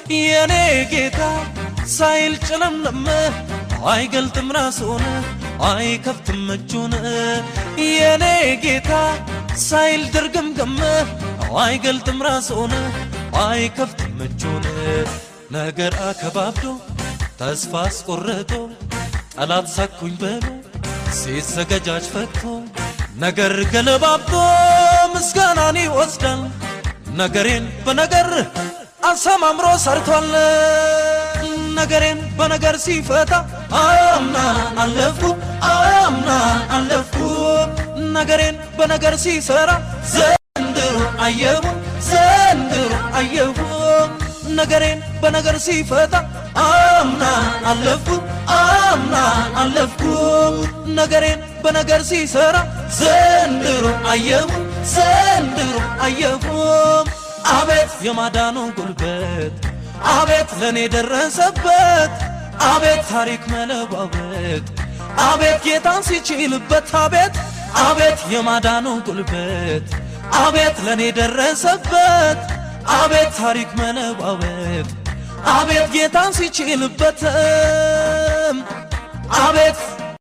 የኔ ጌታ ሳይል ጨለምለም አይገልጥም ራሱን አይከፍትም እጁን የኔ ጌታ ሳይል ድርግምግም አይገልጥም ራሱን አይከፍትም እጁን ነገር አከባብዶ ተስፋ አስቆርጦ ጠላት ሳኩኝ በሎ ሲዘገጃጅ ፈቶ ነገር ገለባብጦ ምስጋናን ይወስዳል ነገሬን በነገር አሰማምሮ ሰርቷል ነገሬን በነገር ሲፈታ አምና አለፍኩ ነገሬን በነገር ሲሰራ ዘንድሮ አየሁ ነገሬን በነገር ሲፈታ አምና አለፍኩ ነገሬን በነገር ሲሰራ ዘንድሮ አየሁ አቤት የማዳኑ ጉልበት አቤት ለኔ ደረሰበት አቤት ታሪክ መለዋወጥ አቤት ጌታን ሲችልበት አቤት የማዳኑ ጉልበት አቤት ለኔ ደረሰበት አቤት ታሪክ መለዋወጥ አቤት ጌታን ሲችልበት አቤት